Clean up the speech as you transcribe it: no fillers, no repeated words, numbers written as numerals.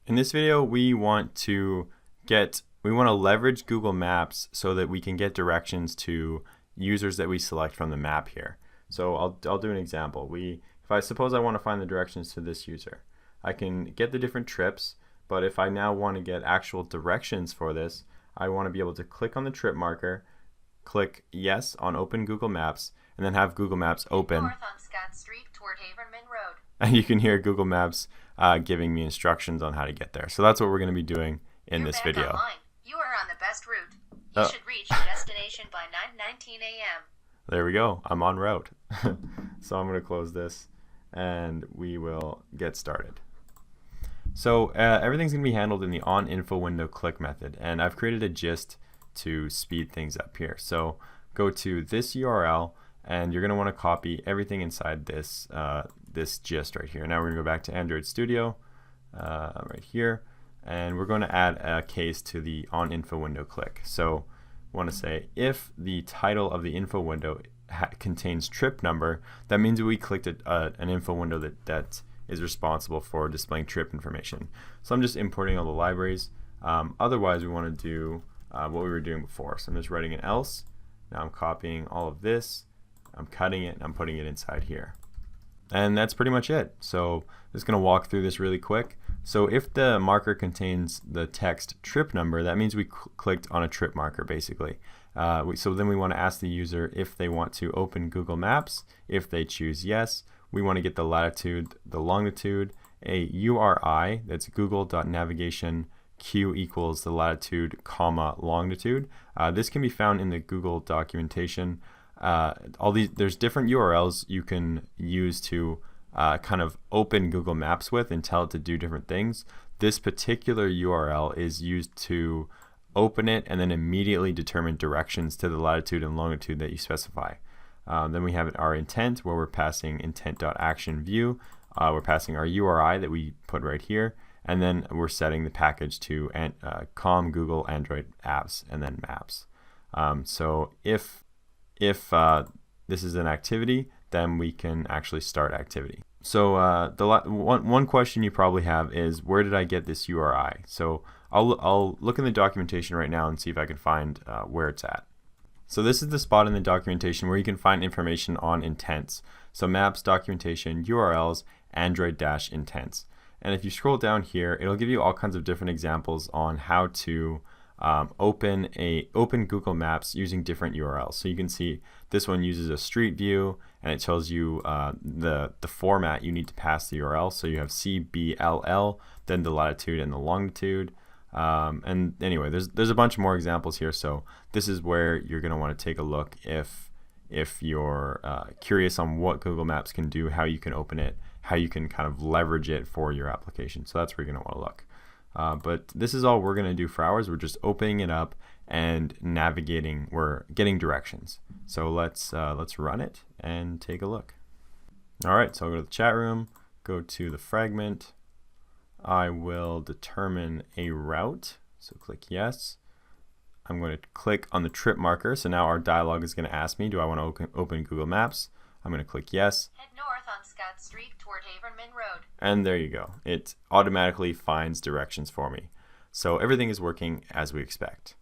In this video, we want to leverage Google Maps so that we can get directions to users that we select from the map here. So I'll do an example. Suppose I want to find the directions to this user. I can get the different trips, but if I now want to get actual directions for this, I want to be able to click on the trip marker, click yes on Open Google Maps, and then have Google Maps open. North on Scott Street toward Haverman Road. And you can hear Google Maps giving me instructions on how to get there. So that's what we're going to be doing in this video. Online. You are on the best route. You should reach your destination by 9:19 a.m. There we go. I'm en route. So I'm going to close this and we will get started. So everything's going to be handled in the onInfo window click method, and I've created a gist to speed things up here. So go to this URL and you're going to want to copy everything inside this this gist right here. Now we're going to go back to Android Studio right here, and we're going to add a case to the onInfo window click. So we want to say if the title of the info window contains trip number, that means we clicked an info window that is responsible for displaying trip information. So I'm just importing all the libraries. Otherwise, we want to do what we were doing before. So I'm just writing an else. Now I'm copying all of this, I'm cutting it, and I'm putting it inside here. And that's pretty much it. So I'm just going to walk through this really quick. So if the marker contains the text trip number, that means we clicked on a trip marker basically. So then we want to ask the user if they want to open Google Maps. If they choose yes, we want to get the latitude, the longitude, a URI, that's google.navigation q equals the latitude, comma, longitude. This can be found in the Google documentation. There's different URLs you can use to kind of open Google Maps with and tell it to do different things. This particular URL is used to open it and then immediately determine directions to the latitude and longitude that you specify. Then we have our intent, where we're passing intent.actionView. We're passing our URI that we put right here, and then we're setting the package to com Google Android apps and then maps. So if this is an activity, then we can actually start activity. So one question you probably have is, where did I get this URI? So I'll look in the documentation right now and see if I can find where it's at. So this is the spot in the documentation where you can find information on intents. So maps, documentation, URLs, Android-intents. And if you scroll down here, it'll give you all kinds of different examples on how to open Google Maps using different URLs. So you can see this one uses a street view, and it tells you the format you need to pass the URL. So you have CBLL, then the latitude and the longitude. And anyway, there's a bunch more examples here. So this is where you're going to want to take a look if you're curious on what Google Maps can do, how you can open it, how you can kind of leverage it for your application. So that's where you're going to want to look. But this is all we're going to do for ours. We're just opening it up and navigating. We're getting directions. So let's run it and take a look. All right, so I'll go to the chat room, go to the fragment. I will determine a route. So click yes. I'm going to click on the trip marker. So now our dialog is going to ask me, do I want to open Google Maps? I'm going to click yes. Head north on Scott Street toward Haverman Road. And there you go. It automatically finds directions for me. So everything is working as we expect.